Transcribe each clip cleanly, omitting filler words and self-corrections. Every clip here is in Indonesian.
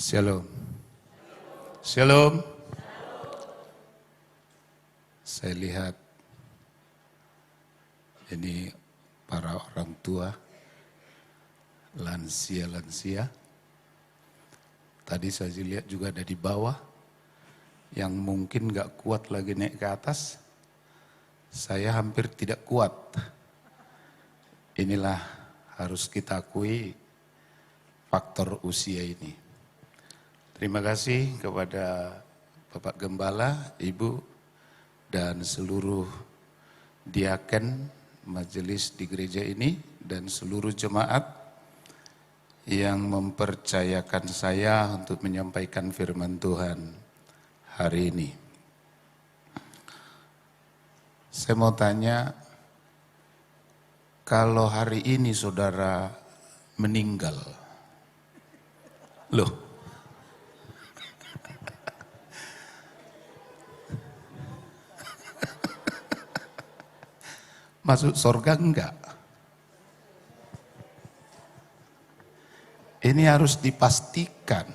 Shalom. Shalom. Saya lihat ini para orang tua, lansia-lansia. Tadi saya lihat juga ada di bawah yang mungkin gak kuat lagi naik ke atas. Saya hampir tidak kuat. Inilah harus kita akui faktor usia ini. Terima kasih kepada Bapak Gembala, Ibu, dan seluruh diaken majelis di gereja ini dan seluruh jemaat yang mempercayakan saya untuk menyampaikan firman Tuhan hari ini. Saya mau tanya, kalau hari ini saudara meninggal, loh, masuk surga enggak? Ini harus dipastikan.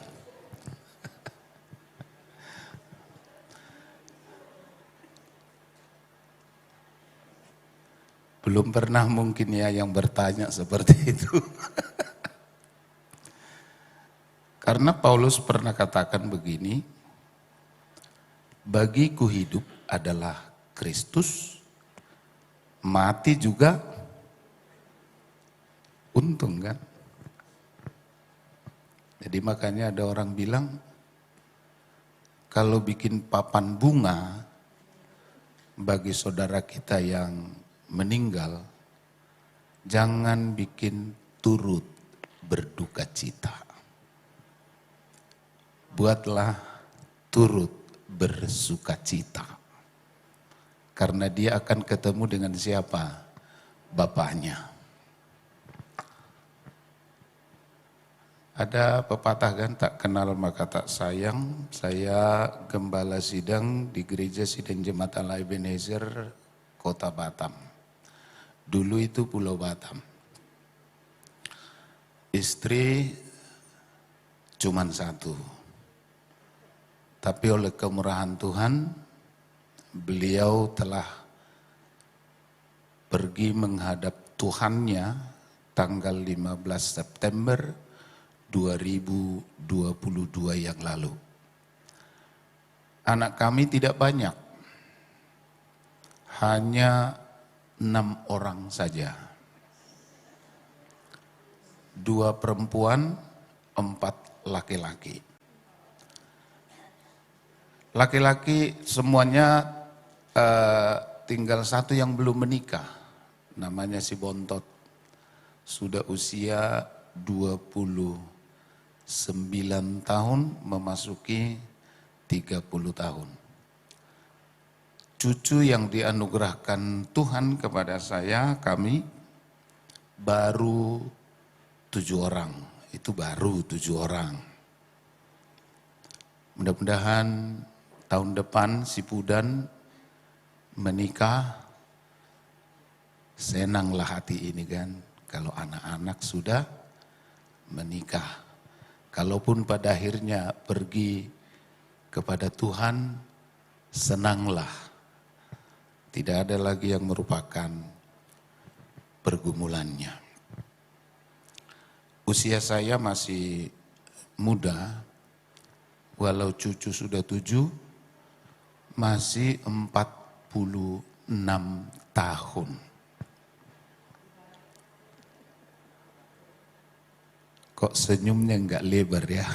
Belum pernah mungkin ya yang bertanya seperti itu. Karena Paulus pernah katakan begini, bagiku hidup adalah Kristus, mati juga untung kan. Jadi makanya ada orang bilang, kalau bikin papan bunga bagi saudara kita yang meninggal, jangan bikin turut berduka cita. Buatlah turut bersuka cita. Karena dia akan ketemu dengan siapa? Bapaknya. Ada pepatah kan, tak kenal maka tak sayang. Saya gembala sidang di gereja Sidang Jemaat Allah Ebenezer, Kota Batam. Dulu itu Pulau Batam. Istri cuman satu. Tapi oleh kemurahan Tuhan, beliau telah pergi menghadap Tuhannya tanggal 15 September 2022 yang lalu. Anak kami tidak banyak, hanya 6 orang saja. 2 perempuan, 4 laki-laki. Laki-laki semuanya tinggal 1 yang belum menikah, namanya si Bontot. Sudah usia 29 tahun memasuki 30 tahun. Cucu yang dianugerahkan Tuhan kepada saya, kami baru 7 orang. Itu baru 7 orang. Mudah-mudahan tahun depan si Pudan menikah. Senanglah hati ini kan, kalau anak-anak sudah menikah. Kalaupun pada akhirnya pergi kepada Tuhan, senanglah. Tidak ada lagi yang merupakan pergumulannya. Usia saya masih muda, walau cucu sudah 7, masih 46 tahun. Kok senyumnya enggak lebar ya?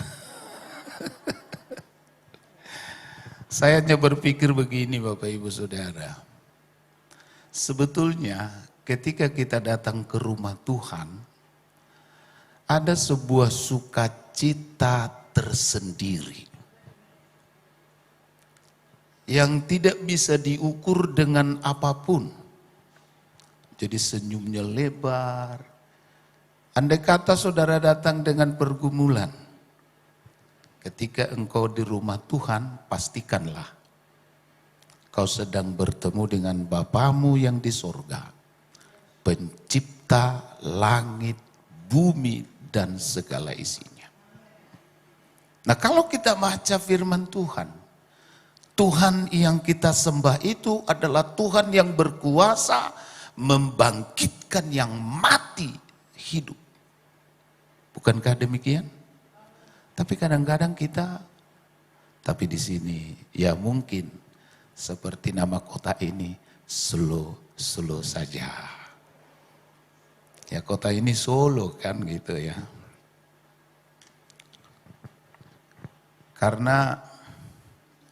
Saya hanya berpikir begini Bapak Ibu Saudara. Sebetulnya ketika kita datang ke rumah Tuhan, ada sebuah sukacita tersendiri yang tidak bisa diukur dengan apapun. Jadi senyumnya lebar. Andai kata saudara datang dengan pergumulan, ketika engkau di rumah Tuhan, pastikanlah kau sedang bertemu dengan Bapamu yang di sorga, pencipta langit, bumi, dan segala isinya. Nah kalau kita baca firman Tuhan, Tuhan yang kita sembah itu adalah Tuhan yang berkuasa membangkitkan yang mati hidup. Bukankah demikian? Tapi kadang-kadang tapi di sini ya mungkin seperti nama kota ini slow saja. Ya kota ini Solo kan gitu ya. Karena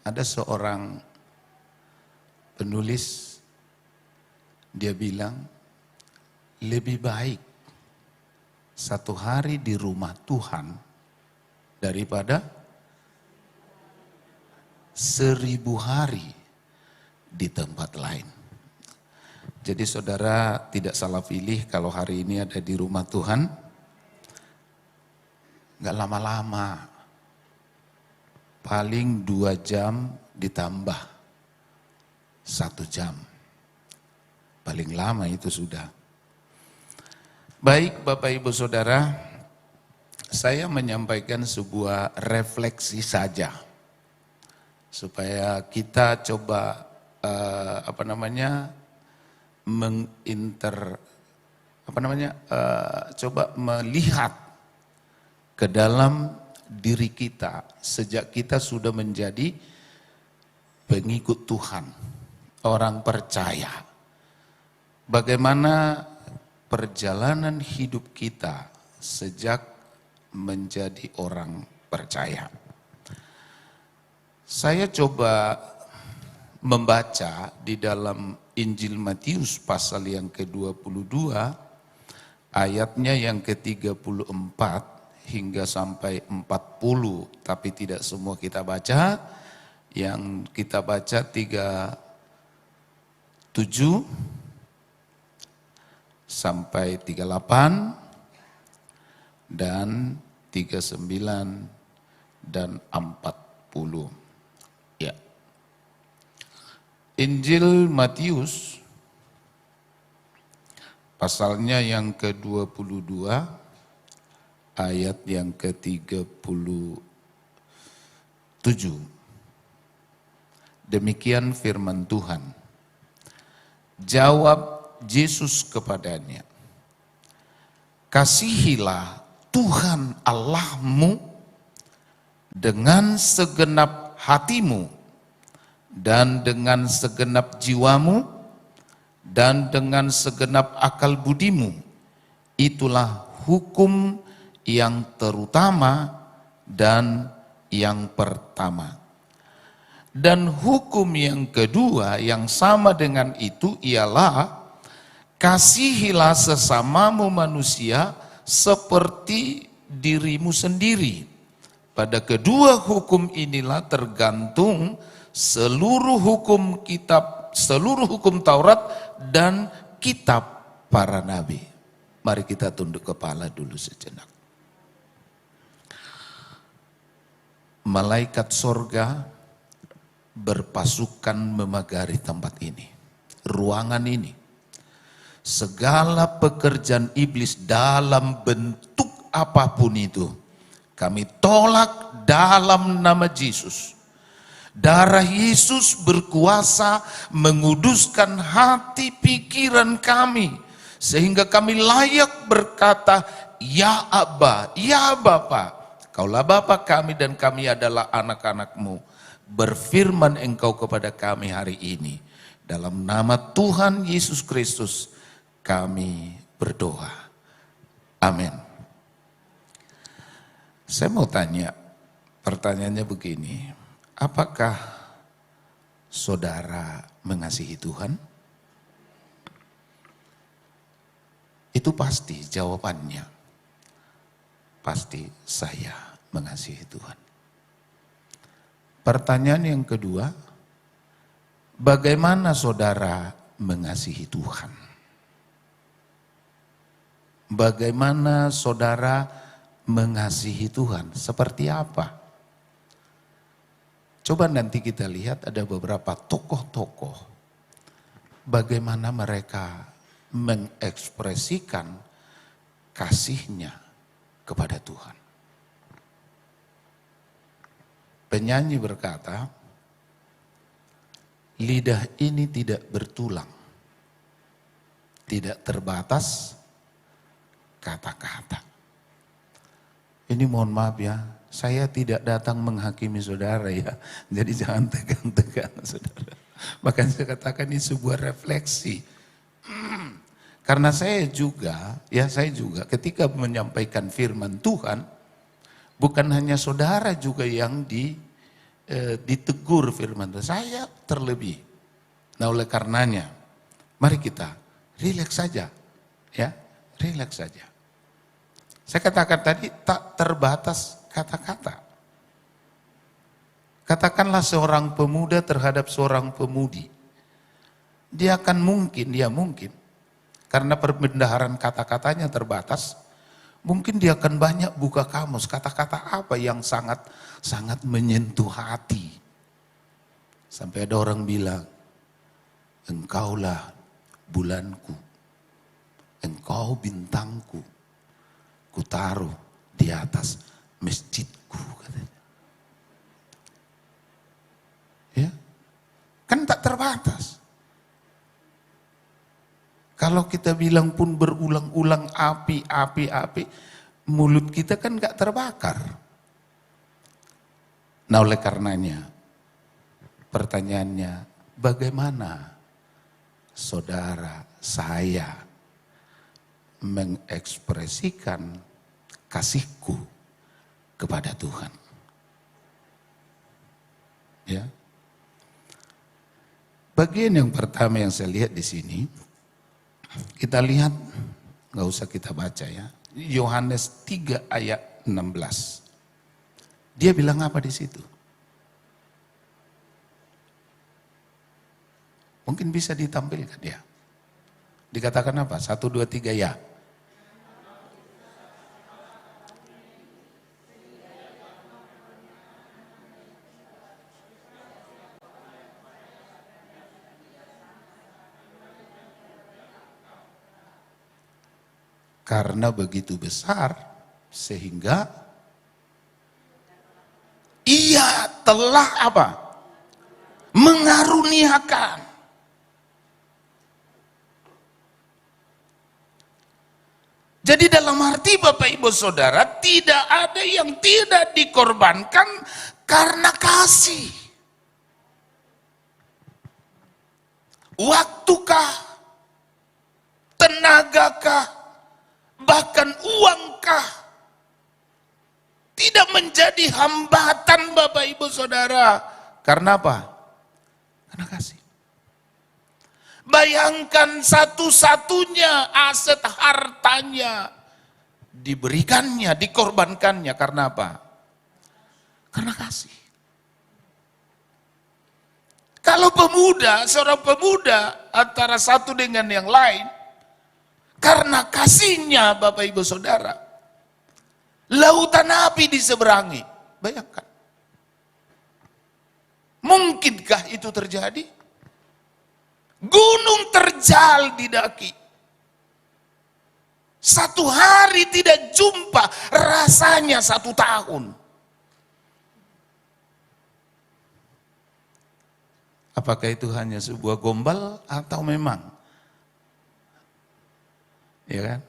ada seorang penulis, dia bilang, lebih baik satu hari di rumah Tuhan daripada 1000 hari di tempat lain. Jadi saudara tidak salah pilih kalau hari ini ada di rumah Tuhan, gak lama-lama. Paling 2 jam ditambah 1 jam. Paling lama itu sudah. Baik Bapak Ibu Saudara, saya menyampaikan sebuah refleksi saja. Supaya kita coba coba melihat ke dalam diri kita sejak kita sudah menjadi pengikut Tuhan, orang percaya. Bagaimana perjalanan hidup kita sejak menjadi orang percaya. Saya coba membaca di dalam Injil Matius pasal yang ke-22 ayatnya yang ke-34 hingga sampai 40, tapi tidak semua kita baca. Yang kita baca 37 sampai 38 dan 39 dan 40. Ya. Injil Matius pasalnya yang ke-22 ayat yang ke-37. Demikian firman Tuhan. Jawab Yesus kepadanya, kasihilah Tuhan Allahmu dengan segenap hatimu dan dengan segenap jiwamu dan dengan segenap akal budimu. Itulah hukum yang terutama dan yang pertama. Dan hukum yang kedua yang sama dengan itu ialah kasihilah sesamamu manusia seperti dirimu sendiri. Pada kedua hukum inilah tergantung seluruh hukum Taurat dan kitab para nabi. Mari kita tunduk kepala dulu sejenak. Malaikat sorga berpasukan memagari tempat ini, ruangan ini. Segala pekerjaan iblis dalam bentuk apapun itu, kami tolak dalam nama Yesus. Darah Yesus berkuasa menguduskan hati pikiran kami, sehingga kami layak berkata, ya Abba, ya Bapa. Kaulah Bapa kami dan kami adalah anak-anak-Mu. Berfirman Engkau kepada kami hari ini. Dalam nama Tuhan Yesus Kristus kami berdoa. Amin. Saya mau tanya, pertanyaannya begini. Apakah saudara mengasihi Tuhan? Itu pasti jawabannya. Pasti saya mengasihi Tuhan. Pertanyaan yang kedua, bagaimana saudara mengasihi Tuhan? Bagaimana saudara mengasihi Tuhan? Seperti apa? Coba nanti kita lihat ada beberapa tokoh-tokoh. Bagaimana mereka mengekspresikan kasihnya kepada Tuhan. Penyanyi berkata, lidah ini tidak bertulang, tidak terbatas kata-kata. Ini mohon maaf ya, saya tidak datang menghakimi saudara ya, jadi jangan tegang-tegang saudara. Bahkan saya katakan ini sebuah refleksi. Karena saya juga ketika menyampaikan firman Tuhan, bukan hanya saudara juga yang ditegur firman Tuhan, saya terlebih. Nah oleh karenanya, mari kita rileks saja, ya, rileks saja. Saya katakan tadi tak terbatas kata-kata. Katakanlah seorang pemuda terhadap seorang pemudi, dia mungkin, karena perbendaharaan kata-katanya terbatas, mungkin dia akan banyak buka kamus, kata-kata apa yang sangat menyentuh hati. Sampai ada orang bilang, engkaulah bulanku, engkau bintangku, kutaruh di atas masjidku, katanya. Ya, kan tak terbatas. Kalau kita bilang pun berulang-ulang api, mulut kita kan gak terbakar. Nah oleh karenanya, pertanyaannya, bagaimana saudara saya mengekspresikan kasihku kepada Tuhan? Ya. Bagian yang pertama yang saya lihat di sini, kita lihat, nggak usah kita baca ya, Yohanes 3 ayat 16. Dia bilang apa di situ? Mungkin bisa ditampilkan ya. Dikatakan apa? 1, 2, 3 ya. Karena begitu besar sehingga ia telah apa? Mengaruniakan. Jadi dalam arti Bapak Ibu Saudara, tidak ada yang tidak dikorbankan karena kasih. Waktukah, tenagakah, bahkan uangkah tidak menjadi hambatan Bapak Ibu Saudara. Karena apa? Karena kasih. Bayangkan satu-satunya aset hartanya diberikannya, dikorbankannya. Karena apa? Karena kasih. Kalau pemuda, seorang pemuda antara satu dengan yang lain, karena kasihnya Bapak Ibu Saudara, lautan api diseberangi. Bayangkan. Mungkinkah itu terjadi? Gunung terjal didaki. Satu hari tidak jumpa, rasanya 1 tahun. Apakah itu hanya sebuah gombal atau memang? Ya kan?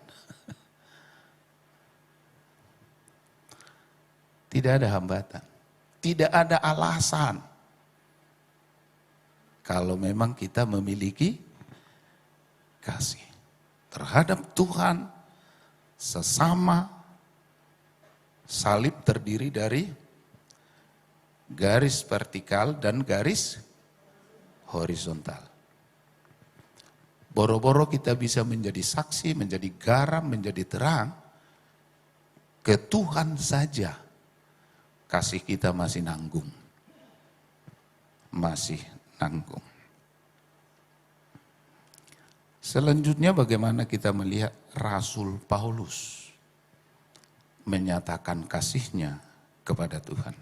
Tidak ada hambatan. Tidak ada alasan. Kalau memang kita memiliki kasih terhadap Tuhan, sesama, salib terdiri dari garis vertikal dan garis horizontal. Boro-boro kita bisa menjadi saksi, menjadi garam, menjadi terang. Ke Tuhan saja kasih kita masih nanggung. Masih nanggung. Selanjutnya bagaimana kita melihat Rasul Paulus menyatakan kasihnya kepada Tuhan.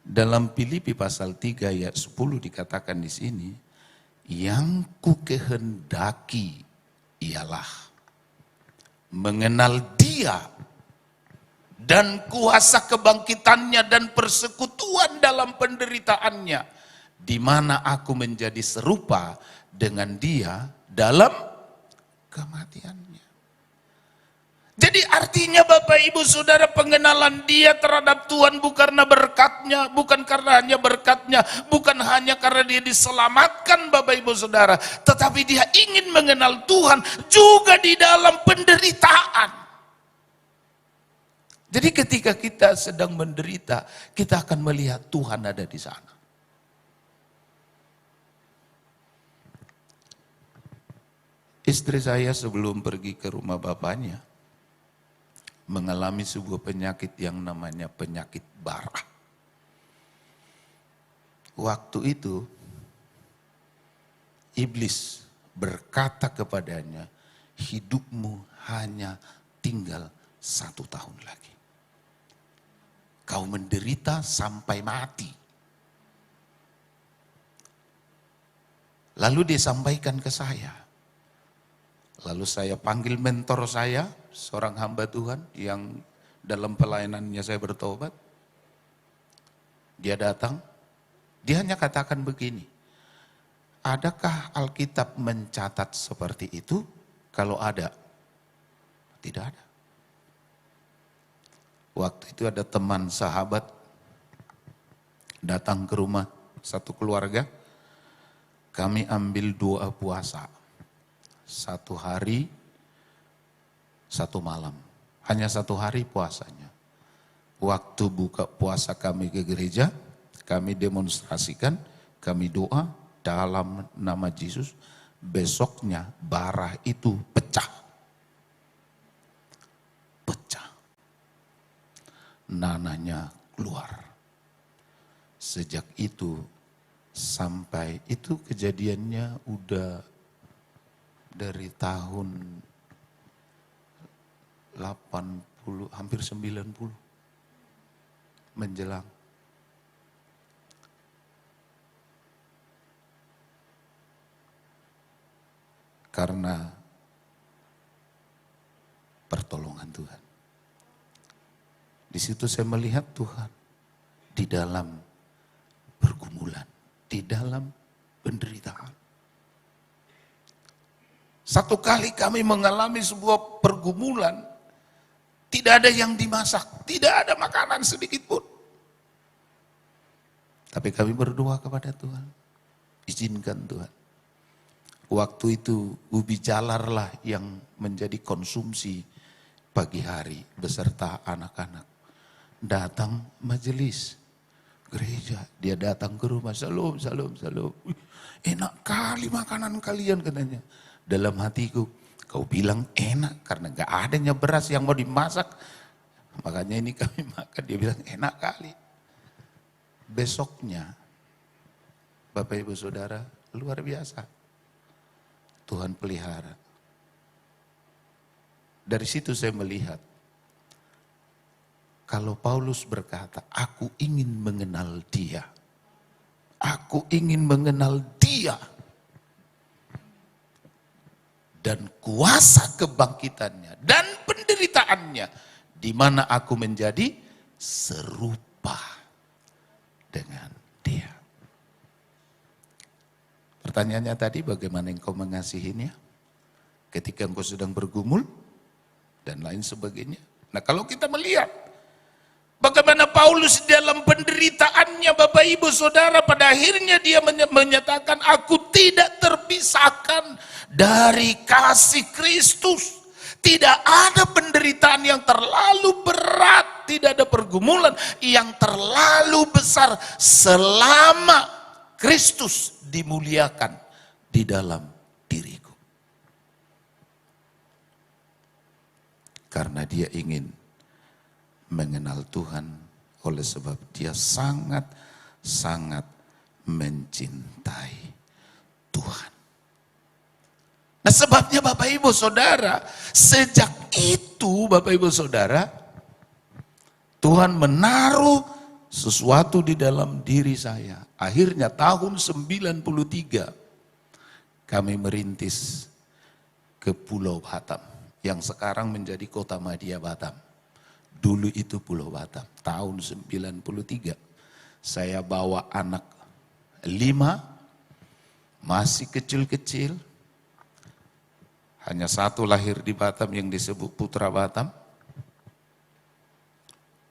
Dalam Filipi pasal 3 ayat 10 dikatakan di sini, yang ku kehendaki ialah mengenal Dia dan kuasa kebangkitannya dan persekutuan dalam penderitaannya, di mana aku menjadi serupa dengan dia dalam kematiannya. Jadi artinya Bapak Ibu Saudara, pengenalan dia terhadap Tuhan bukan karena berkatnya, bukan karena hanya berkatnya, bukan hanya karena dia diselamatkan Bapak Ibu Saudara, tetapi dia ingin mengenal Tuhan juga di dalam penderitaan. Jadi ketika kita sedang menderita, kita akan melihat Tuhan ada di sana. Istri saya sebelum pergi ke rumah bapaknya, mengalami sebuah penyakit yang namanya penyakit bara. Waktu itu, iblis berkata kepadanya, hidupmu hanya tinggal 1 tahun lagi. Kau menderita sampai mati. Lalu dia sampaikan ke saya. Lalu saya panggil mentor saya, seorang hamba Tuhan yang dalam pelayanannya saya bertobat. Dia datang, dia hanya katakan begini, adakah Alkitab mencatat seperti itu? Kalau ada, tidak ada. Waktu itu ada teman sahabat datang ke rumah satu keluarga, kami ambil doa puasa. 1 hari, 1 malam. Hanya 1 hari puasanya. Waktu buka puasa kami ke gereja, kami demonstrasikan, kami doa dalam nama Yesus. Besoknya bara itu pecah. Pecah. Nananya keluar. Sejak itu sampai itu kejadiannya udah dari tahun 80, hampir 90 menjelang. Karena pertolongan Tuhan. Di situ saya melihat Tuhan di dalam pergumulan, di dalam penderitaan. Satu kali kami mengalami sebuah pergumulan, tidak ada yang dimasak, tidak ada makanan sedikit pun. Tapi kami berdoa kepada Tuhan, izinkan Tuhan. Waktu itu ubi jalarlah yang menjadi konsumsi pagi hari beserta anak-anak. Datang majelis gereja, dia datang ke rumah, salam. Enak kali makanan kalian katanya. Dalam hatiku, kau bilang enak karena gak adanya beras yang mau dimasak. Makanya ini kami makan, dia bilang enak kali. Besoknya, Bapak Ibu Saudara, luar biasa. Tuhan pelihara. Dari situ saya melihat, kalau Paulus berkata, aku ingin mengenal dia. Aku ingin mengenal dia. Dan kuasa kebangkitannya dan penderitaannya, di mana aku menjadi serupa dengan dia. Pertanyaannya tadi, bagaimana engkau mengasihinya ketika engkau sedang bergumul dan lain sebagainya. Nah, kalau kita melihat bagaimana Paulus dalam penderitaannya, Bapak Ibu Saudara, pada akhirnya dia menyatakan, aku tidak terpisahkan dari kasih Kristus. Tidak ada penderitaan yang terlalu berat, tidak ada pergumulan yang terlalu besar selama Kristus dimuliakan di dalam diriku. Karena dia ingin mengenal Tuhan, oleh sebab dia sangat mencintai Tuhan. Nah, sebabnya Bapak Ibu Saudara, sejak itu Bapak Ibu Saudara, Tuhan menaruh sesuatu di dalam diri saya. Akhirnya tahun 93 kami merintis ke Pulau Batam yang sekarang menjadi Kota Madia Batam. Dulu itu Pulau Batam, tahun 93. Saya bawa anak 5, masih kecil-kecil. Hanya satu lahir di Batam yang disebut Putra Batam.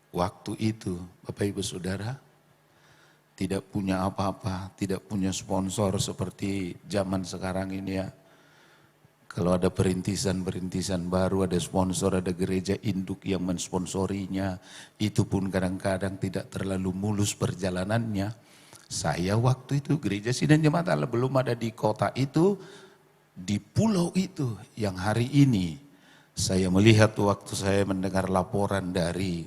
Waktu itu Bapak Ibu Saudara, tidak punya apa-apa, tidak punya sponsor seperti zaman sekarang ini ya. Kalau ada perintisan baru, ada sponsor, ada gereja induk yang mensponsorinya, itu pun kadang-kadang tidak terlalu mulus perjalanannya. Saya waktu itu gereja Sidang Jemaat Allah belum ada di kota itu, di pulau itu yang hari ini saya melihat waktu saya mendengar laporan dari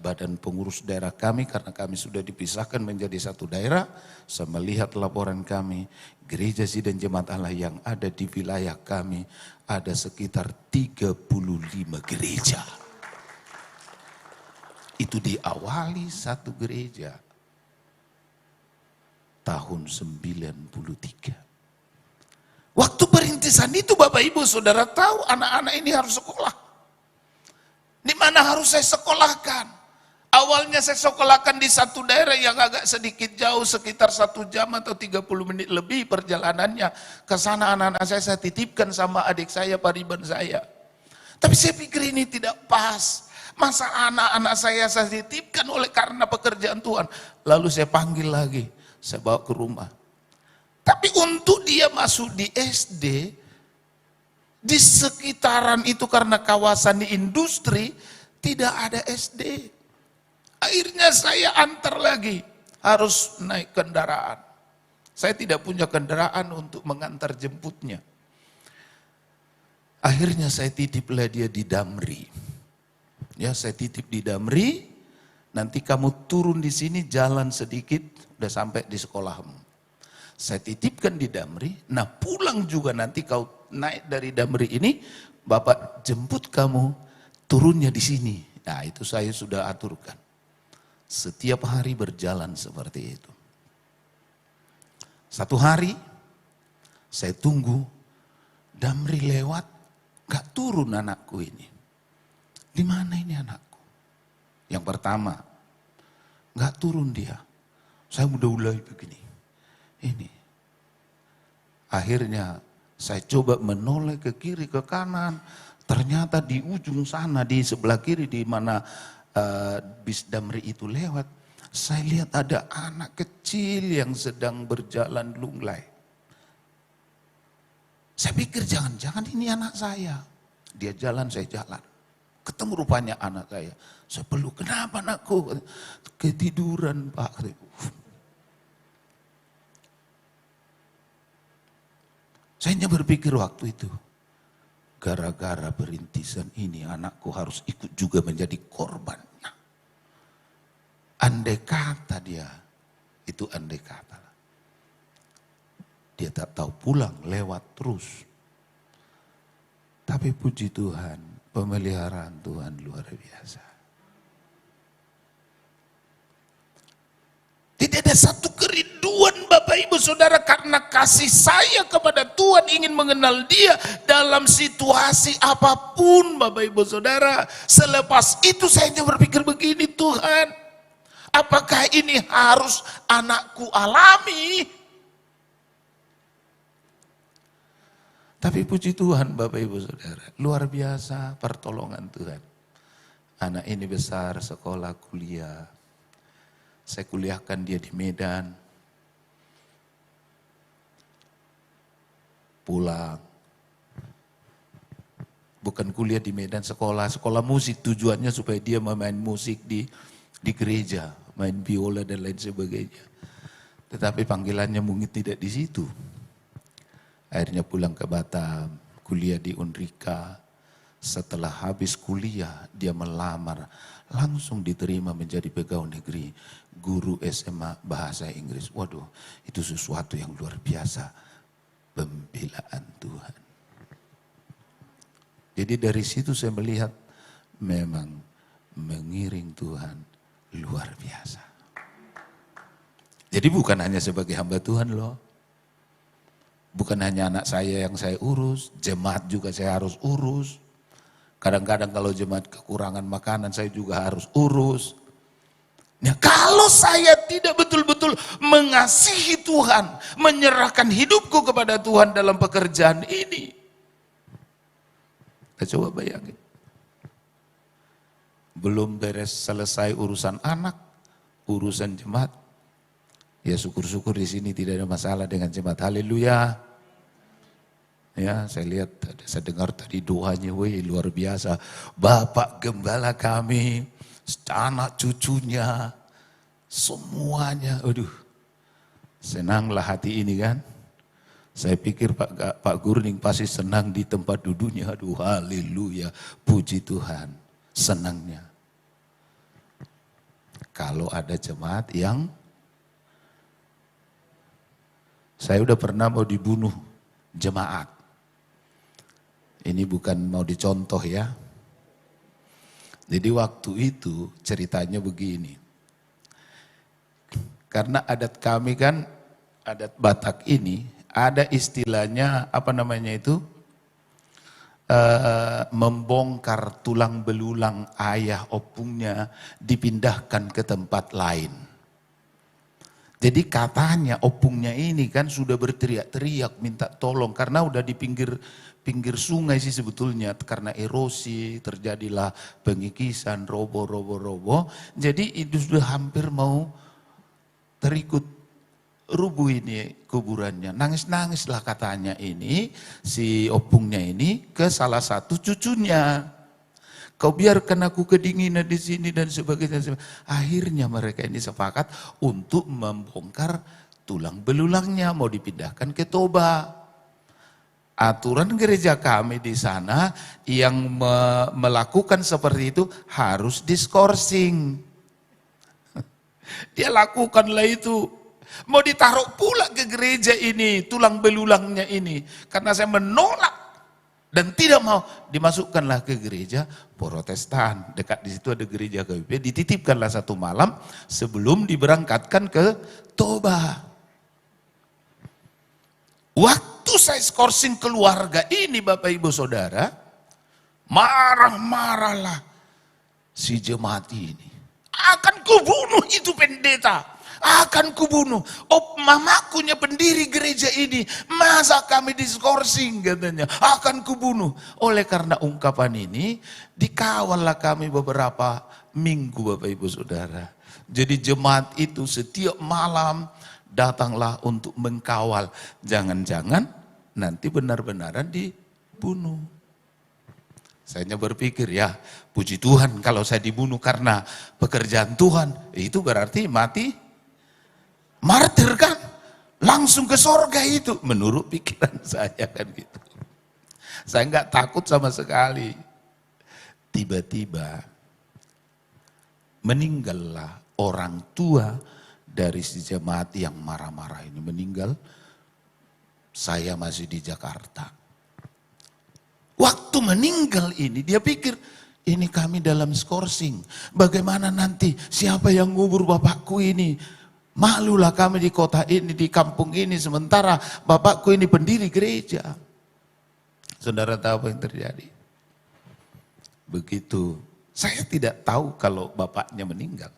badan pengurus daerah kami, karena kami sudah dipisahkan menjadi satu daerah. Saya melihat laporan kami, gereja Sidang Jemaat Allah yang ada di wilayah kami ada sekitar 35 gereja. Itu diawali satu gereja tahun 93. Waktu perintisan itu Bapak Ibu Saudara tahu anak-anak ini harus sekolah. Di mana harus saya sekolahkan? Awalnya saya sekolahkan di satu daerah yang agak sedikit jauh, sekitar 1 jam atau 30 menit lebih perjalanannya. Ke sana anak-anak saya titipkan sama adik saya, pariban saya. Tapi saya pikir ini tidak pas. Masa anak-anak saya titipkan oleh karena pekerjaan Tuhan. Lalu saya panggil lagi, saya bawa ke rumah. Tapi untuk dia masuk di SD, di sekitaran itu karena kawasan di industri, tidak ada SD. Akhirnya saya antar lagi, harus naik kendaraan. Saya tidak punya kendaraan untuk mengantar jemputnya. Akhirnya saya titiplah dia di Damri. Ya, saya titip di Damri, nanti kamu turun di sini jalan sedikit, udah sampai di sekolahmu. Saya titipkan di Damri, nah pulang juga nanti kau naik dari Damri ini, Bapak jemput kamu, turunnya di sini. Nah itu saya sudah aturkan. Setiap hari berjalan seperti itu. Satu hari, saya tunggu, Damri lewat, gak turun anakku ini. Di mana ini anakku? Yang pertama, gak turun dia. Saya udah mulai begini. Ini. Akhirnya saya coba menoleh ke kiri ke kanan. Ternyata di ujung sana, di sebelah kiri di mana bis Damri itu lewat, saya lihat ada anak kecil yang sedang berjalan lunglai. Saya pikir jangan-jangan ini anak saya. Dia jalan, saya jalan. Ketemu rupanya anak saya. Saya peluk, kenapa anakku? Ketiduran Pak. Saya hanya berpikir waktu itu, gara-gara perintisan ini anakku harus ikut juga menjadi korbannya. Andai kata dia, itu andai kata. Dia tak tahu pulang, lewat terus. Tapi puji Tuhan, pemeliharaan Tuhan luar biasa. Tidak ada satu kerinduan Bapak Ibu Saudara karena kasih saya kepada Tuhan ingin mengenal dia dalam situasi apapun Bapak Ibu Saudara. Selepas itu saya hanya berpikir begini, Tuhan, apakah ini harus anakku alami? Tapi puji Tuhan Bapak Ibu Saudara, luar biasa pertolongan Tuhan. Anak ini besar, sekolah, kuliah. Saya kuliahkan dia di Medan. Pulang. Bukan kuliah di Medan, sekolah musik, tujuannya supaya dia memain musik di gereja, main biola dan lain sebagainya. Tetapi panggilannya mungkin tidak di situ. Akhirnya pulang ke Batam, kuliah di Unrika. Setelah habis kuliah, dia melamar, langsung diterima menjadi pegawai negeri, guru SMA bahasa Inggris. Waduh, itu sesuatu yang luar biasa, pembelaan Tuhan. Jadi dari situ saya melihat memang mengiring Tuhan luar biasa. Jadi bukan hanya sebagai hamba Tuhan loh. Bukan hanya anak saya yang saya urus, jemaat juga saya harus urus. Kadang-kadang kalau jemaat kekurangan makanan saya juga harus urus. Nah, kalau saya tidak betul-betul mengasihi Tuhan, menyerahkan hidupku kepada Tuhan dalam pekerjaan ini. Kita coba bayangin. Belum beres selesai urusan anak, urusan jemaat. Ya syukur-syukur di sini tidak ada masalah dengan jemaat. Haleluya. Ya, saya lihat, saya dengar tadi doanya, wih luar biasa. Bapak Gembala kami, anak cucunya, semuanya, aduh, senanglah hati ini kan. Saya pikir Pak Gurning pasti senang di tempat duduknya, aduh haleluya, puji Tuhan, senangnya. Kalau ada jemaat yang, saya udah pernah mau dibunuh jemaat. Ini bukan mau dicontoh ya. Jadi waktu itu ceritanya begini. Karena adat kami kan, adat Batak ini, ada istilahnya apa namanya itu? Membongkar tulang belulang ayah opungnya dipindahkan ke tempat lain. Jadi katanya opungnya ini kan sudah berteriak-teriak minta tolong karena udah di pinggir sungai sih sebetulnya, karena erosi terjadilah pengikisan, robo. Jadi itu sudah hampir mau terikut rubuh ini kuburannya. Nangis-nangislah katanya ini si opungnya ini ke salah satu cucunya. Kau biarkan aku kedinginan di sini dan sebagainya. Akhirnya mereka ini sepakat untuk membongkar tulang belulangnya, mau dipindahkan ke Toba. Aturan gereja kami di sana yang melakukan seperti itu harus diskorsing. Dia lakukanlah itu. Mau ditaruh pula ke gereja ini, tulang belulangnya ini. Karena saya menolak dan tidak mau, dimasukkanlah ke gereja Protestan. Dekat di situ ada gereja KBP, dititipkanlah satu malam sebelum diberangkatkan ke Toba. Waktu saya skorsing keluarga ini Bapak Ibu Saudara, marah-marahlah si jemaat ini. Akan kubunuh itu pendeta, akan kubunuh. Mamakunya pendiri gereja ini, masa kami diskorsing katanya, akan kubunuh. Oleh karena ungkapan ini, dikawallah kami beberapa minggu Bapak Ibu Saudara. Jadi jemaat itu setiap malam datanglah untuk mengkawal. Jangan-jangan nanti benar-benaran dibunuh. Saya hanya berpikir ya, puji Tuhan kalau saya dibunuh karena pekerjaan Tuhan. Itu berarti mati martir kan. Langsung ke sorga itu. Menurut pikiran saya kan gitu. Saya enggak takut sama sekali. Tiba-tiba meninggallah orang tua dari si jemaat yang marah-marah ini meninggal. Saya masih di Jakarta. Waktu meninggal ini dia pikir, ini kami dalam skorsing. Bagaimana nanti siapa yang ngubur bapakku ini? Malulah kami di kota ini, di kampung ini. Sementara bapakku ini pendiri gereja. Saudara tahu apa yang terjadi? Begitu. Saya tidak tahu kalau bapaknya meninggal.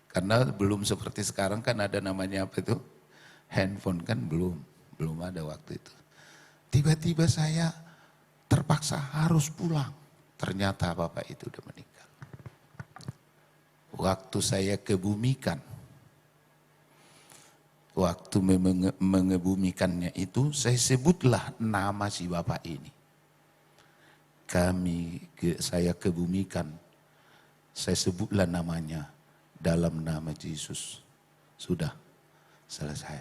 Karena belum seperti sekarang kan ada namanya apa itu? Handphone kan belum ada waktu itu. Tiba-tiba saya terpaksa harus pulang. Ternyata bapak itu udah meninggal. Waktu saya kebumikan, waktu mengebumikannya itu saya sebutlah nama si bapak ini. Saya kebumikan, saya sebutlah namanya. Dalam nama Yesus. Sudah selesai.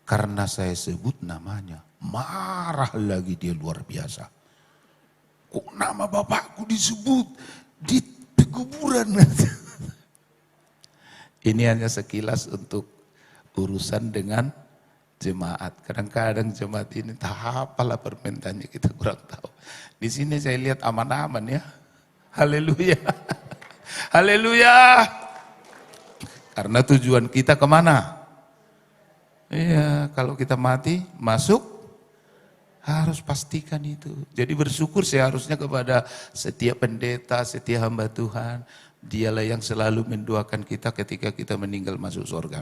Karena saya sebut namanya, marah lagi dia luar biasa. Kok nama bapakku disebut di kuburan? Ini hanya sekilas untuk urusan dengan jemaat. Kadang-kadang jemaat ini tak apalah permintaannya, kita kurang tahu. Di sini saya lihat aman-aman ya. Haleluya. Haleluya. Karena tujuan kita kemana? Iya, kalau kita mati, masuk Harus pastikan itu. Jadi bersyukur seharusnya kepada setiap pendeta, setiap hamba Tuhan. Dialah yang selalu mendoakan kita ketika kita meninggal masuk surga.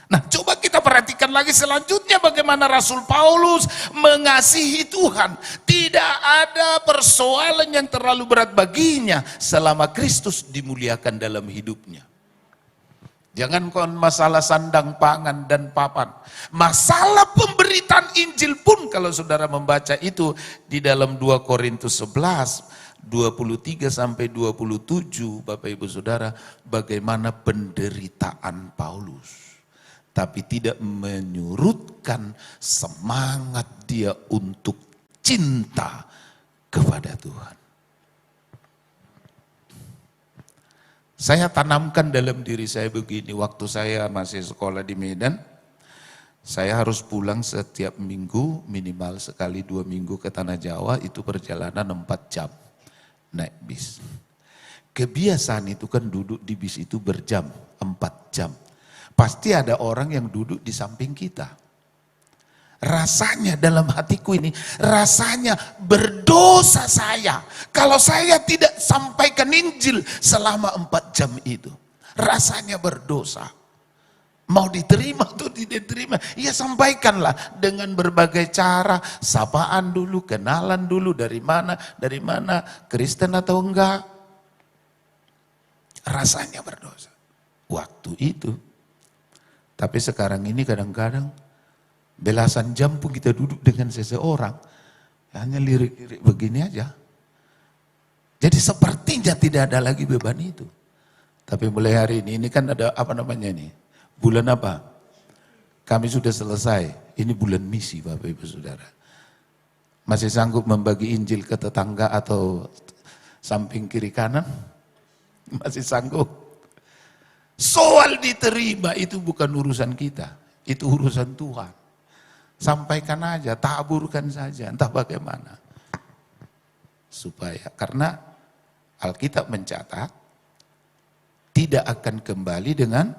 Nah, coba kita perhatikan lagi selanjutnya bagaimana Rasul Paulus mengasihi Tuhan. Tidak ada persoalan yang terlalu berat baginya selama Kristus dimuliakan dalam hidupnya. Jangankan masalah sandang pangan dan papan. Masalah pemberitaan Injil pun kalau saudara membaca itu di dalam 2 Korintus 11, 23 sampai 27, Bapak Ibu Saudara, bagaimana penderitaan Paulus. Tapi tidak menyurutkan semangat dia untuk cinta kepada Tuhan. Saya tanamkan dalam diri saya begini, waktu saya masih sekolah di Medan, saya harus pulang setiap minggu, minimal sekali 2 minggu ke Tanah Jawa, itu perjalanan 4 jam naik bis. Kebiasaan itu kan duduk di bis itu berjam, 4 jam. Pasti ada orang yang duduk di samping kita. Rasanya dalam hatiku ini, rasanya berdosa saya. Kalau saya tidak sampaikan Injil selama 4 jam itu. Rasanya berdosa. Mau diterima atau tidak diterima, ya sampaikanlah dengan berbagai cara. Sapaan dulu, kenalan dulu, dari mana, Kristen atau enggak. Rasanya berdosa. Waktu itu. Tapi sekarang ini kadang-kadang belasan jam pun kita duduk dengan seseorang, hanya lirik-lirik begini aja. Jadi sepertinya tidak ada lagi beban itu. Tapi mulai hari ini kan ada apa namanya ini? Bulan apa? Kami sudah selesai. Ini bulan misi Bapak Ibu Saudara. Masih sanggup membagi Injil ke tetangga atau samping kiri kanan? Masih sanggup? Soal diterima itu bukan urusan kita. Itu urusan Tuhan. Sampaikan aja, taburkan saja, entah bagaimana. Supaya, karena Alkitab mencatat, tidak akan kembali dengan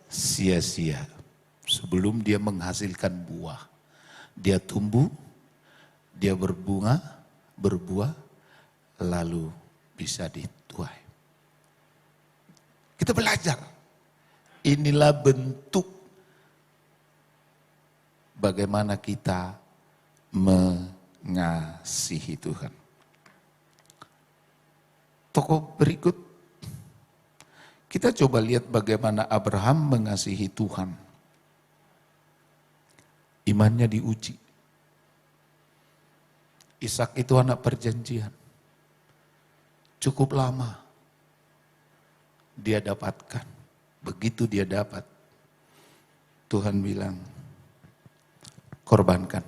sia-sia. Sebelum dia menghasilkan buah. Dia tumbuh, dia berbunga, berbuah, lalu bisa dituai. Kita belajar. Inilah bentuk bagaimana kita mengasihi Tuhan. Tokoh berikut, kita coba lihat bagaimana Abraham mengasihi Tuhan. Imannya diuji. Ishak itu anak perjanjian. Cukup lama dia dapatkan. Begitu dia dapat, Tuhan bilang, korbankan,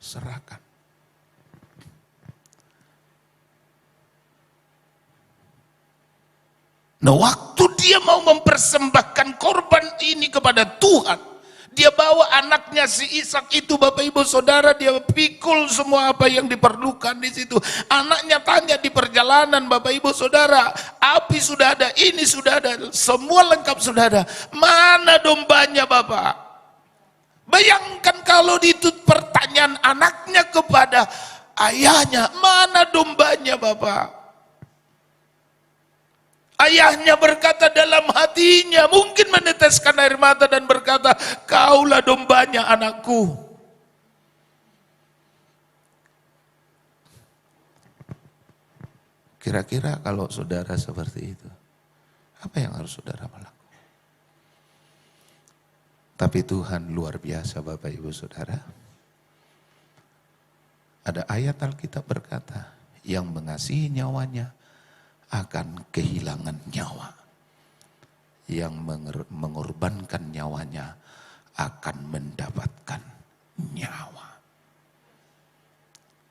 serahkan. Nah, waktu dia mau mempersembahkan korban ini kepada Tuhan, dia bawa anaknya si Ishak itu, Bapak Ibu Saudara, dia pikul semua apa yang diperlukan di situ. Anaknya tanya di perjalanan, Bapak Ibu Saudara, api sudah ada, ini sudah ada, semua lengkap sudah ada. Mana dombanya, Bapak? Bayangkan kalau itu pertanyaan anaknya kepada ayahnya, mana dombanya Bapak? Ayahnya berkata dalam hatinya, mungkin meneteskan air mata dan berkata, kaulah dombanya anakku. Kira-kira kalau saudara seperti itu, apa yang harus saudara lakukan? Tapi Tuhan luar biasa Bapak Ibu Saudara. Ada ayat Alkitab berkata, yang mengasihi nyawanya akan kehilangan nyawa. Yang mengorbankan nyawanya akan mendapatkan nyawa.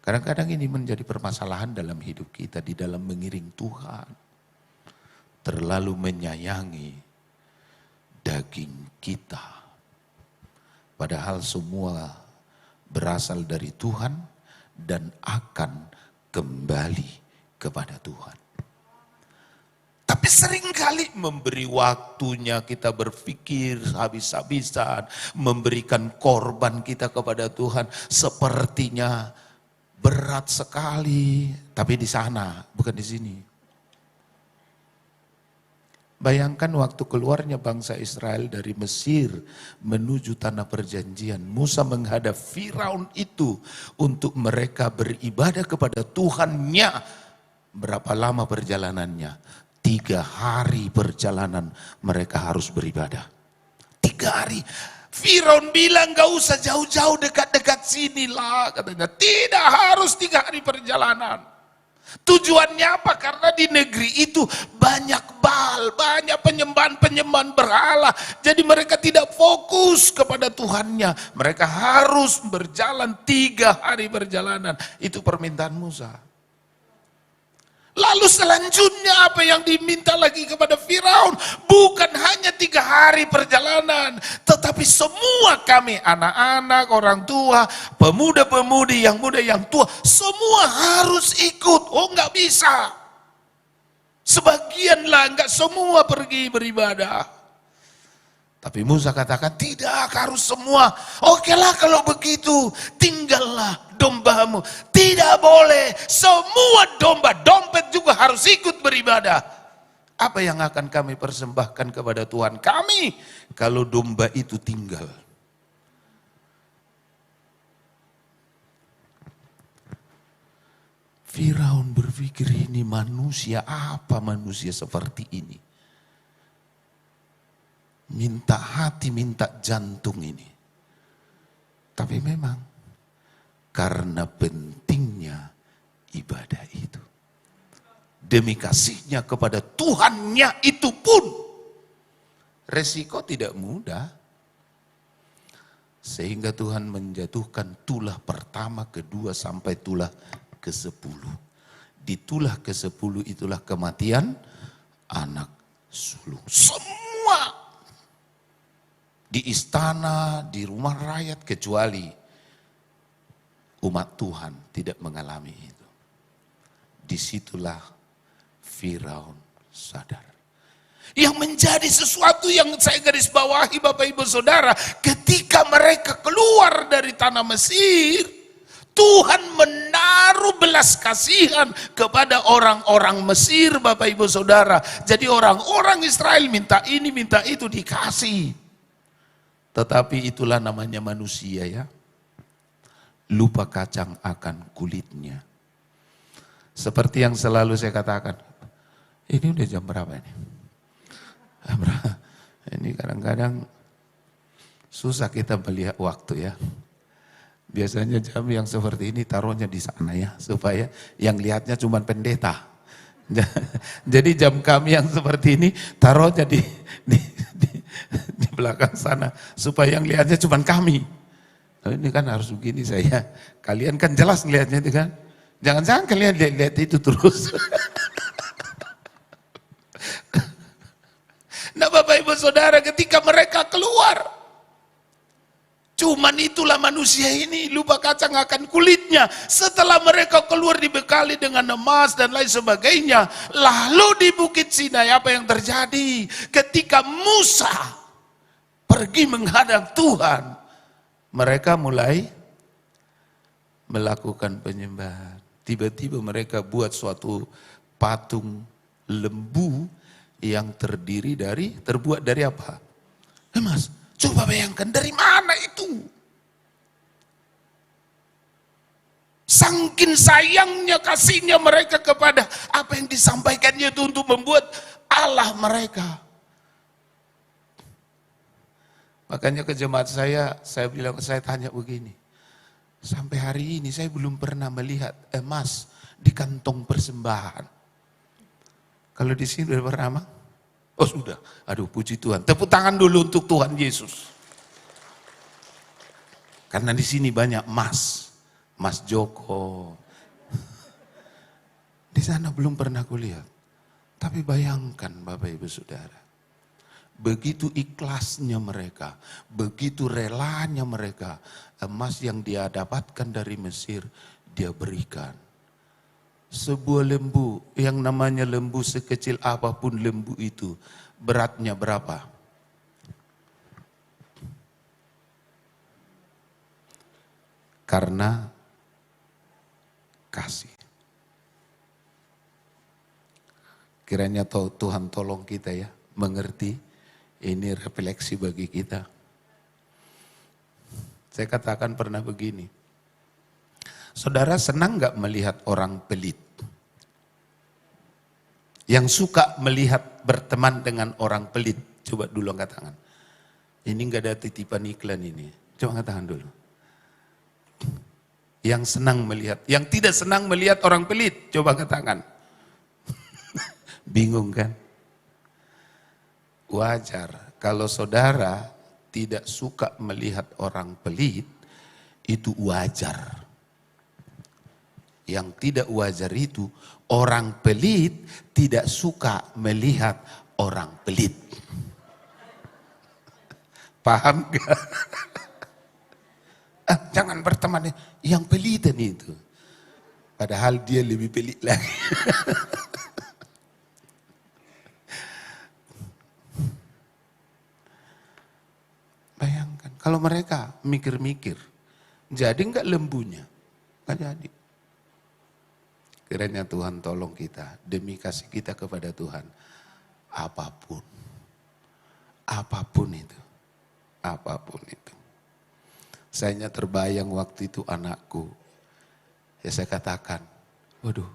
Kadang-kadang ini menjadi permasalahan dalam hidup kita, di dalam mengiring Tuhan. Terlalu menyayangi daging kita. Padahal semua berasal dari Tuhan dan akan kembali kepada Tuhan. Tapi seringkali memberi waktunya kita berpikir habis-habisan, memberikan korban kita kepada Tuhan sepertinya berat sekali, tapi di sana, bukan di sini. Bayangkan waktu keluarnya bangsa Israel dari Mesir menuju tanah perjanjian. Musa menghadap Firaun itu untuk mereka beribadah kepada Tuhannya. Berapa lama perjalanannya? 3 hari perjalanan mereka harus beribadah. 3 hari. Firaun bilang gak usah jauh-jauh, dekat-dekat sinilah. Katanya tidak harus 3 hari perjalanan. Tujuannya apa? Karena di negeri itu banyak Baal, banyak penyembahan-penyembahan berhala. Jadi mereka tidak fokus kepada Tuhannya. Mereka harus berjalan 3 hari perjalanan. Itu permintaan Musa. Lalu selanjutnya apa yang diminta lagi kepada Firaun? Bukan hanya 3 hari perjalanan, tetapi semua kami, anak-anak, orang tua, pemuda-pemudi, yang muda, yang tua, semua harus ikut. Oh, nggak bisa. Sebagian lah, nggak semua pergi beribadah. Tapi Musa katakan tidak harus semua. Okelah kalau begitu, tinggallah dombamu. Tidak boleh semua domba, dompet juga harus ikut beribadah. Apa yang akan kami persembahkan kepada Tuhan kami kalau domba itu tinggal? Firaun berpikir, ini manusia, apa manusia seperti ini? Minta hati, minta jantung ini. Tapi memang karena pentingnya ibadah itu, demi kasihnya kepada Tuhannya itu pun resiko tidak mudah. Sehingga Tuhan menjatuhkan tulah pertama, kedua, sampai tulah ke-10. Di tulah ke-10 itulah kematian anak sulung. Semua di istana, di rumah rakyat, kecuali umat Tuhan tidak mengalami itu. Disitulah Firaun sadar. Yang menjadi sesuatu yang saya garis bawahi Bapak Ibu Saudara, ketika mereka keluar dari tanah Mesir, Tuhan menaruh belas kasihan kepada orang-orang Mesir Bapak Ibu Saudara. Jadi orang-orang Israel minta ini, minta itu, dikasih. Tetapi itulah namanya manusia ya. Lupa kacang akan kulitnya. Seperti yang selalu saya katakan. Ini udah jam berapa ini? Ini kadang-kadang susah kita melihat waktu ya. Biasanya jam yang seperti ini taruhnya di sana ya. Supaya yang lihatnya cuma pendeta. Jadi jam kami yang seperti ini taruhnya di belakang sana, supaya yang lihatnya cuma kami. Nah, ini kan harus begini saya. Kalian kan jelas ngelihatnya itu kan. Jangan-jangan kalian lihat itu terus. Nah Bapak Ibu Saudara, ketika mereka keluar, cuman itulah manusia ini, lupa kacang akan kulitnya. Setelah mereka keluar dibekali dengan emas dan lain sebagainya, lalu di Bukit Sinai apa yang terjadi? Ketika Musa pergi menghadap Tuhan, mereka mulai melakukan penyembahan. Tiba-tiba mereka buat suatu patung lembu yang terbuat dari apa? Mas, coba bayangkan dari mana itu? Saking sayangnya, kasihnya mereka kepada apa yang disampaikannya itu untuk membuat Allah mereka. Makanya ke jemaat saya bilang, saya tanya begini. Sampai hari ini saya belum pernah melihat emas di kantong persembahan. Kalau di sini udah pernah, Mang? Oh sudah, aduh puji Tuhan. Tepuk tangan dulu untuk Tuhan Yesus. Karena di sini banyak emas. Mas Joko. Di sana belum pernah kulihat. Tapi bayangkan Bapak Ibu Saudara. Begitu ikhlasnya mereka, begitu relanya mereka, emas yang dia dapatkan dari Mesir, dia berikan. Sebuah lembu, yang namanya lembu sekecil apapun lembu itu, beratnya berapa? Karena kasih. Kiranya Tuhan tolong kita ya, mengerti. Ini refleksi bagi kita. Saya katakan pernah begini. Saudara senang gak melihat orang pelit? Yang suka melihat berteman dengan orang pelit. Coba dulu angkat tangan. Ini gak ada titipan iklan ini. Coba angkat tangan dulu. Yang senang melihat, yang tidak senang melihat orang pelit. Coba angkat tangan. Bingung kan? Wajar. Kalau saudara tidak suka melihat orang pelit, itu wajar. Yang tidak wajar itu, orang pelit tidak suka melihat orang pelit. Paham gak? Jangan berteman yang pelitan itu. Padahal dia lebih pelit lagi. Bayangkan, kalau mereka mikir-mikir, jadi enggak lembunya? Enggak jadi. Kiranya Tuhan tolong kita, demi kasih kita kepada Tuhan. Apapun itu. Saya terbayang waktu itu anakku. Ya saya katakan, waduh,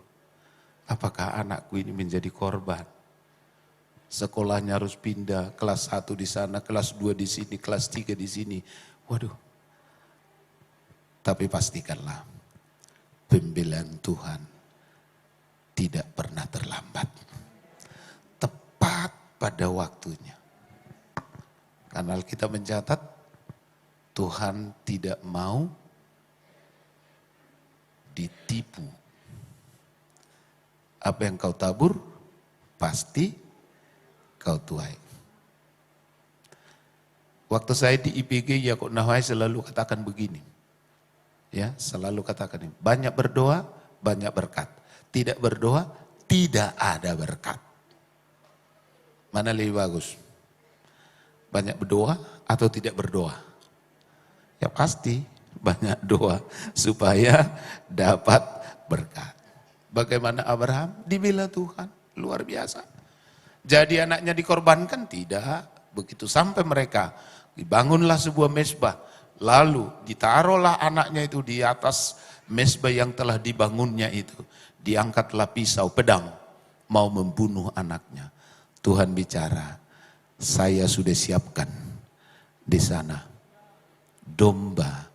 apakah anakku ini menjadi korban? Sekolahnya harus pindah, kelas 1 di sana, kelas 2 di sini, kelas 3 di sini. Waduh. Tapi pastikanlah, pembelaan Tuhan tidak pernah terlambat. Tepat pada waktunya. Karena kita mencatat, Tuhan tidak mau ditipu. Apa yang kau tabur, pasti kau tuai. Waktu saya di IPG Yakub Nahwai selalu katakan begini. Ya, selalu katakan ini. Banyak berdoa, banyak berkat. Tidak berdoa, tidak ada berkat. Mana lebih bagus? Banyak berdoa atau tidak berdoa? Ya pasti banyak doa supaya dapat berkat. Bagaimana Abraham? Dibela Tuhan, luar biasa. Jadi anaknya dikorbankan? Tidak. Begitu sampai mereka, dibangunlah sebuah mezbah. Lalu ditaruhlah anaknya itu di atas mezbah yang telah dibangunnya itu. Diangkatlah pisau, pedang, mau membunuh anaknya. Tuhan bicara, saya sudah siapkan di sana domba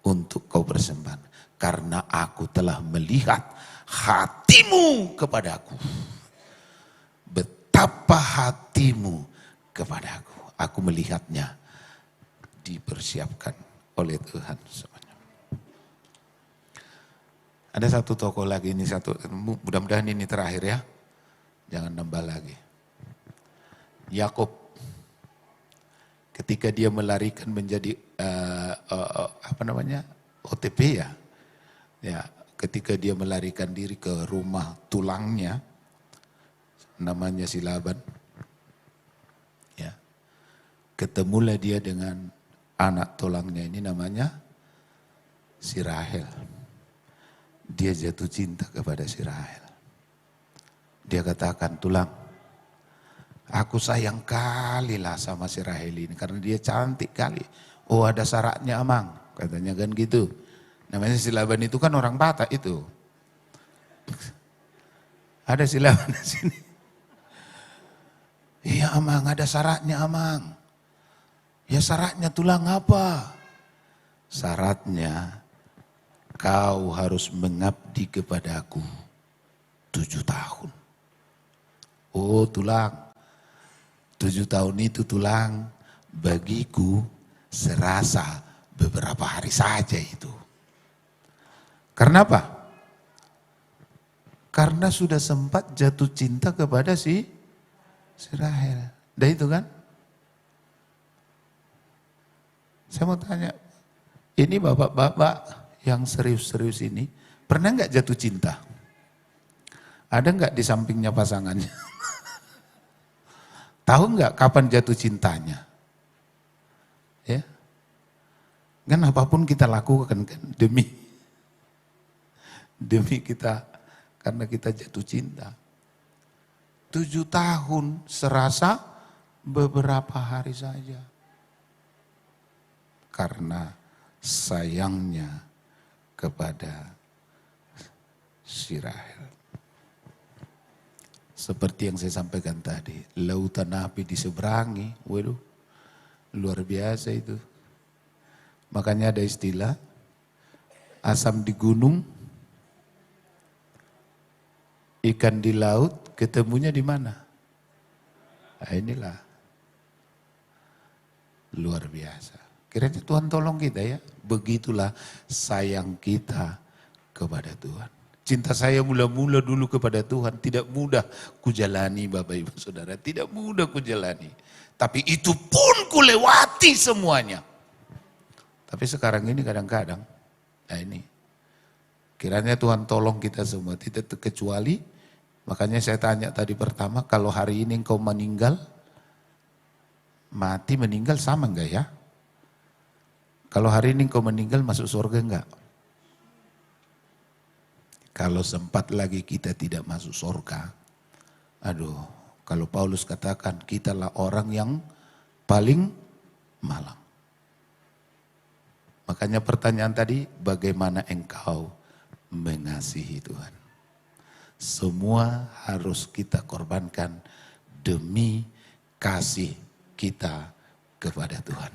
untuk kau persembahkan. Karena aku telah melihat hatimu kepadaku. Betapa hatimu kepadaku. Aku melihatnya dipersiapkan oleh Tuhan. Ada satu tokoh lagi, ini satu, mudah-mudahan ini terakhir ya. Jangan nambah lagi. Yakub, ketika dia melarikan menjadi OTP ya. Ya, ketika dia melarikan diri ke rumah tulangnya, namanya si Laban. Ya. Ketemulah dia dengan anak tulangnya ini namanya si Rahel. Dia jatuh cinta kepada si Rahel. Dia katakan, tulang, aku sayang kali lah sama si Rahel ini karena dia cantik kali. Oh, ada syaratnya amang, katanya kan gitu. Namanya si Laban itu kan orang Batak itu. Ada si Laban di sini. Iya amang, ada syaratnya amang. Ya syaratnya tulang apa? Syaratnya kau harus mengabdi kepadaku 7 tahun. Oh tulang, 7 tahun itu tulang bagiku serasa beberapa hari saja itu. Karena apa? Karena sudah sempat jatuh cinta kepada si Rahel. Dah itu kan? Saya mau tanya, ini bapak-bapak yang serius-serius ini, pernah nggak jatuh cinta? Ada nggak di sampingnya pasangannya? Tahu nggak kapan jatuh cintanya? Ya, kan apapun kita lakukan kan demi kita, karena kita jatuh cinta. 7 tahun serasa beberapa hari saja. Karena sayangnya kepada si Rahel. Seperti yang saya sampaikan tadi, lautan api diseberangi, waduh, luar biasa itu. Makanya ada istilah, asam di gunung, ikan di laut, ketemunya di mana? Nah, inilah luar biasa. Kiranya Tuhan tolong kita ya, begitulah sayang kita kepada Tuhan. Cinta saya mula-mula dulu kepada Tuhan tidak mudah kujalani Bapak Ibu Saudara, tidak mudah kujalani. Tapi itu pun kulewati semuanya. Tapi sekarang ini kadang-kadang, nah ini, kiranya Tuhan tolong kita semua, tidak terkecuali. Makanya saya tanya tadi pertama, kalau hari ini engkau meninggal, mati meninggal sama enggak ya? Kalau hari ini engkau meninggal masuk surga enggak? Kalau sempat lagi kita tidak masuk surga, aduh, kalau Paulus katakan kitalah orang yang paling malang. Makanya pertanyaan tadi, bagaimana engkau mengasihi Tuhan? Semua harus kita korbankan demi kasih kita kepada Tuhan.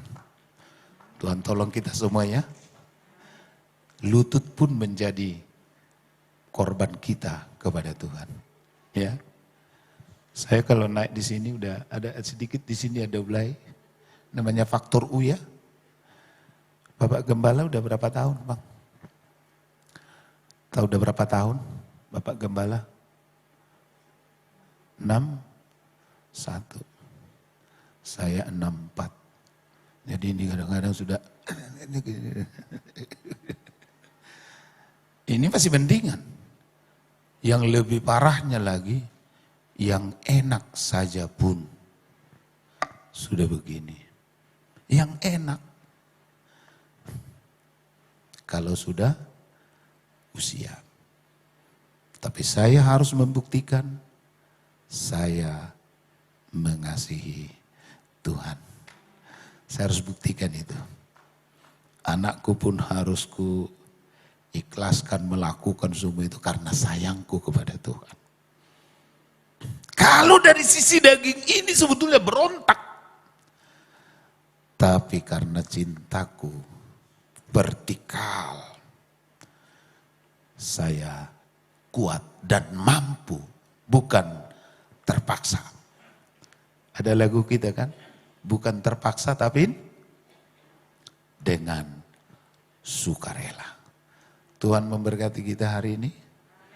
Tuhan tolong kita semua ya. Lutut pun menjadi korban kita kepada Tuhan. Ya. Saya kalau naik di sini udah ada sedikit di sini ada ulai namanya faktor U ya. Bapak Gembala udah berapa tahun, Bang? Tahu udah berapa tahun Bapak Gembala? 61. Saya 64. Jadi ini kadang-kadang sudah ini masih mendingan. Yang lebih parahnya lagi, yang enak saja pun sudah begini. Yang enak. Kalau sudah usia. Tapi saya harus membuktikan saya mengasihi Tuhan. Saya harus buktikan itu. Anakku pun harus ku ikhlaskan melakukan semua itu karena sayangku kepada Tuhan. Kalau dari sisi daging ini sebetulnya berontak. Tapi karena cintaku vertikal, saya kuat dan mampu, bukan terpaksa. Ada lagu kita kan, bukan terpaksa tapi dengan sukarela. Tuhan memberkati kita hari ini.